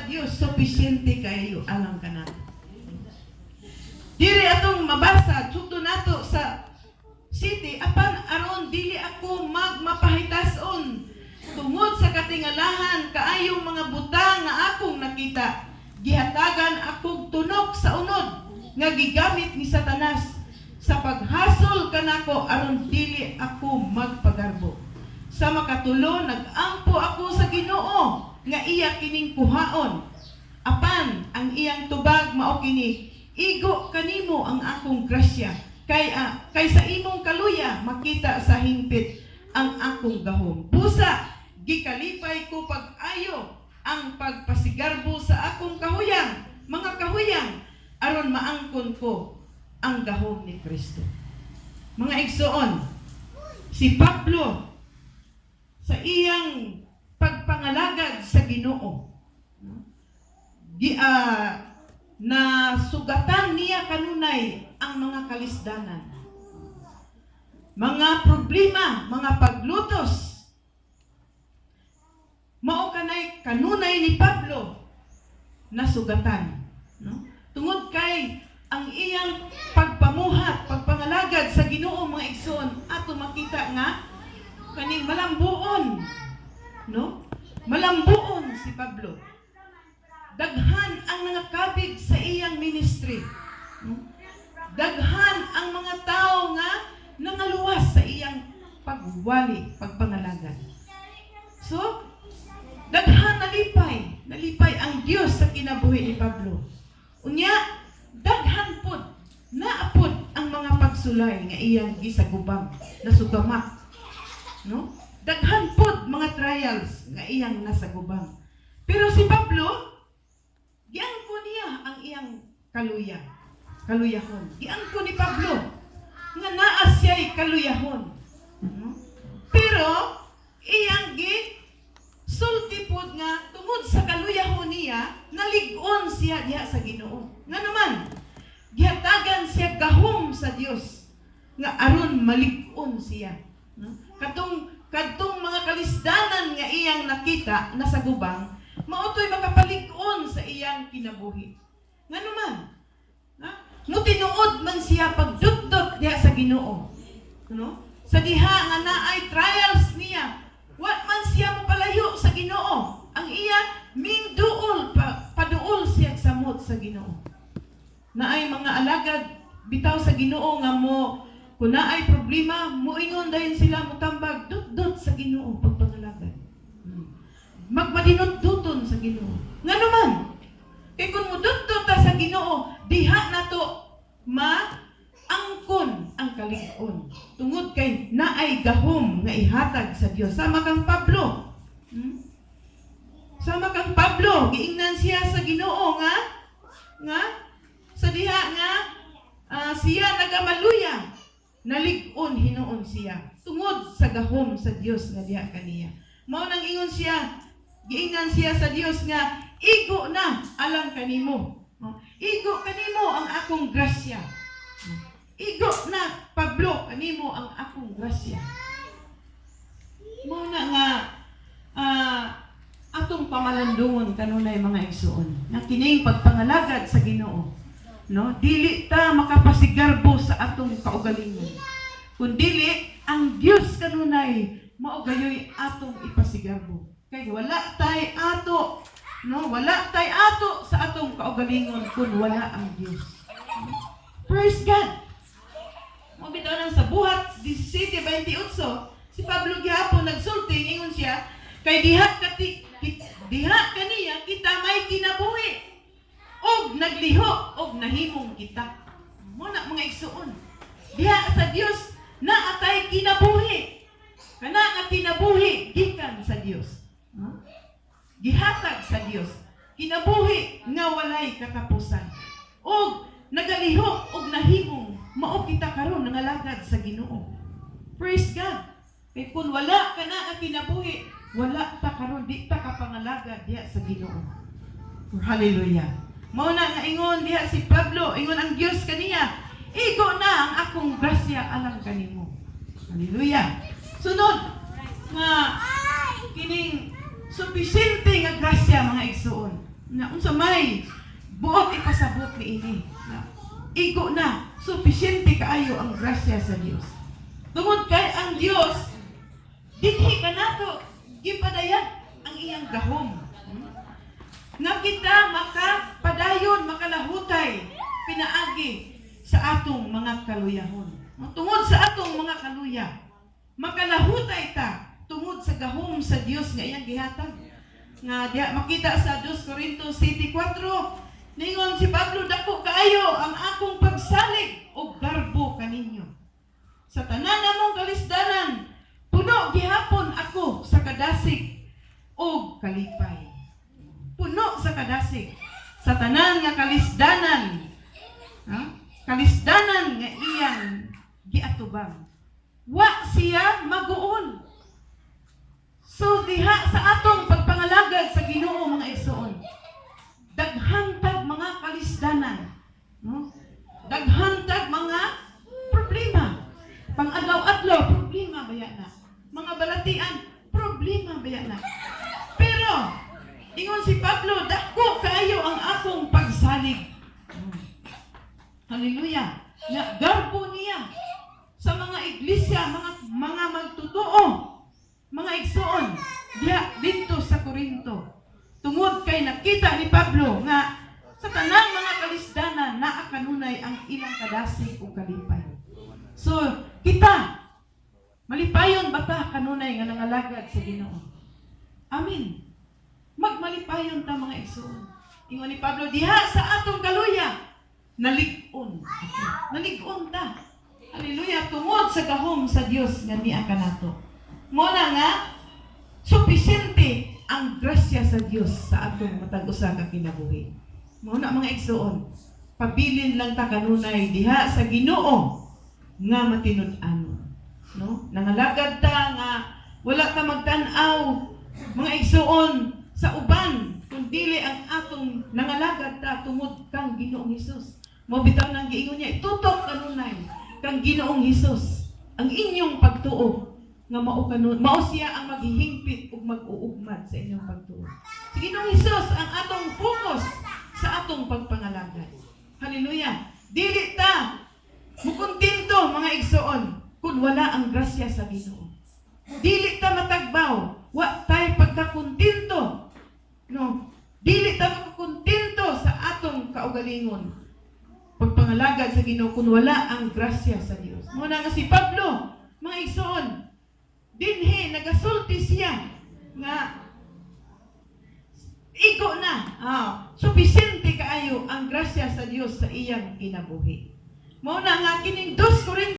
Dios sufisyente kayo alang kanato. Diri atong mabasa sugdo nato sa city apan aron dili ako magmapahitason tungod sa katingalahan kaayong mga butang nga akong nakita. Gihatagan akong tunok sa unod nga gigamit ni Satanas sa paghasol kanako aron dili ako magpagarbo. Sa makatulo nagampo ako sa Ginoo nga iya kining kuhaon. Apan ang iyang tubag mao kini, igo kanimo ang akong grasya kay sa imong kaluya makita sa hingpit ang akong gahom. Busa gikalipay ko pag-ayo ang pagpasigarbo sa akong kahuyang, mga kahuyang aron maangkon ko ang gahom ni Kristo. Mga igsoon, si Pablo sa iyang pagpangalagad sa Ginoo, na sugatan niya kanunay ang mga kalisdanan, mga problema, mga paglutos. Mao kanunay ni Pablo na sugatan, no? Tungod kay ang iyang pagpamuhat, pagpangalagad sa Ginoo, mga igsoon, ato makita nga kaning malambuon, no? Malambuon si Pablo. Daghan ang mga kabig sa iyang ministry. Daghan ang mga tao nga nangaluwas sa iyang pagwali, pagpangalagad. So, daghan nalipay ang Dios sa kinabuhi ni Pablo. Unya, daghan pod, naapod ang mga pagsulay nga iyang gisagubang, nasugamak. No? Daghan pod mga trials nga iyang nasagubang. Pero si Pablo, giangko niya ang iyang kaluyahon. Giangko ni Pablo nga naa siya'y kaluyahon. Pero iyang sulti pod nga tungod sa kaluyahon niya, nalig-on siya diha sa Ginoo. Nga naman, gihatagan siya gahom sa Dios nga aron malig-on siya. Kadtong mga kalisdanan nga iyang nakita nasa gubang, mautoy makapalig-on sa iyang kinabuhi. Nga naman, mutinuod man siya pagdutdot diha sa Ginoo. No? Sa diha nga naay trials niya, wa man siya mapalayo sa Ginoo. Ang iya ming duol paduol siya samot sa Ginoo. Naay mga alagad bitaw sa Ginoo nga mo kung naay problema, muingon dayon sila mutambag dut-dut sa Ginoo pagpangalagad. Magmadinot-duton sa Ginoo. Nga naman, kay kung mudut-dut ta sa Ginoo, diha nato maangkon ang kalig-on. Tungod kay naay gahom nga ihatag sa Dios. Sama kang Pablo. Sama kang Pablo, giingnan siya sa Ginoo nga sa diha nga siya nagamaluya. Nalig-on hinuon siya tungod sa gahom sa Dios nga diha kaniya. Mao nang ingon siya, giingnan siya sa Dios nga igo na alang kanimo. Igo kanimo ang akong grasya. Igo na Pablo kanimo ang akong grasya. Mao na nga atong pamalandungon kanunay mga igsoon na kining pagpangalagad sa Ginoo. No, dili ta makapasigarbo sa atong kaugalingon. Kun dili ang Dios kanunay mao gayoy atong ipasigarbo. Kay wala tay ato, no, wala tay ato sa atong kaugalingon kun wala ang Dios. Praise God. Mo bitaw nang sa buhat 17:28, si Pablo gihapon nagsulti ingon siya, kay diha kaniya kita may kinabuhi. Og nagliho og nahimong kita. Muna mga igsoon, diha sa Dios na atay kinabuhi. Kana nga kinabuhi gikan sa Dios. Gihatag sa Dios. Kinabuhi nga walay katapusan. Og nagaliho og nahimong mao kita karon nangalagad sa Ginoo. Praise God. Kay kun wala kana nga kinabuhi, wala ta karon di ta kapangalagad diha sa Ginoo. Hallelujah. Mao na nga ingon diha si Pablo, ingon ang Dios kaniya, igo na ang akong grasya alang kanimo. Hallelujah. Sunod nga kining supisente nga grasya mga igsoon. Na unsa may buot ipasabot niini. Na igo na sufisyente kaayo ang grasya sa Dios. Tungod kay ang Dios dinhi kanato gipadayag ang iyang gahom. Nga kita makapadayon, makalahutay pinaagi sa atong mga kaluyahon. Tungod sa atong mga kaluya, makalahutay ta tungod sa gahom sa Dios nga iyang gihatag. Nga diha makita sa 2 Corintios 7:4, ningon si Pablo, dako kaayo ang akong pagsalig o garbo kaninyo. Sa tanan namong kalisdanan, puno gihapon ako sa kadasig o kalipay. Puno sa kadasig. Sa tanan nga kalisdanan, kalisdanan nga iyang giatubang. Wa siya maguon. So diha sa atong pagpangalagad sa Ginoo mga igsoon, daghang tag mga kalisdanan, no? Daghang tag mga problema. Pang-adlaw-adlaw problema baya na. Mga balatian problema baya na. Pero ingon si Pablo, dako kaayo ang akong pagsalig. Hallelujah. Nga garbo niya sa mga iglesia, mga magtotoo, mga igsoon, diha dito sa Corinto. Tungod kay nakita ni Pablo nga sa tanang mga kalisdanan naa kanunay ang ilang kadasig o kalipay. So, kita malipayon bata kanunay nga nangalagad sa Ginoo. Amen. Magmalipayon ta mga igsoon. Ingon ni Pablo, diha sa atong kaluya nalig-on. Nalig-on ta. Hallelujah, tungod sa gahom sa Dios nga niya kanato. Muna nga, sufisyente ang grasya sa Dios sa atong matag usa ka kinabuhi. Muna mga igsoon, pabilin lang ta kanunay diha sa Ginoo nga matinud-anon. No? Nangalagad ta nga wala ta magtan-aw mga igsoon sa uban kung dili ang atong nangalagad ta tungod kang Ginoong Hesus. Mo bitaw nang giingon niya, itutok kanunay kang Ginoong Hesus ang inyong pagtuo nga mao siya ang maghihingpit ug mag-uugmad sa inyong pagtuo. Si Ginoong Hesus ang atong focus sa atong pagpangalagad. Hallelujah. Dili ta mukontento mga igsoon kung wala ang grasya sa Ginoo. Dili ta matagbaw, wa tay pagkakontento. No, dili ta makakontento sa atong kaugalingon. Pagpangalagad sa Ginoo kung wala ang grasya sa Dios. Muna nga si Pablo, mga igsoon, dinhi nagasulti siya nga igo na. Sufisyente kaayo ang grasya sa Dios sa iyang kinabuhi. Mao na nga kining 2 Corintios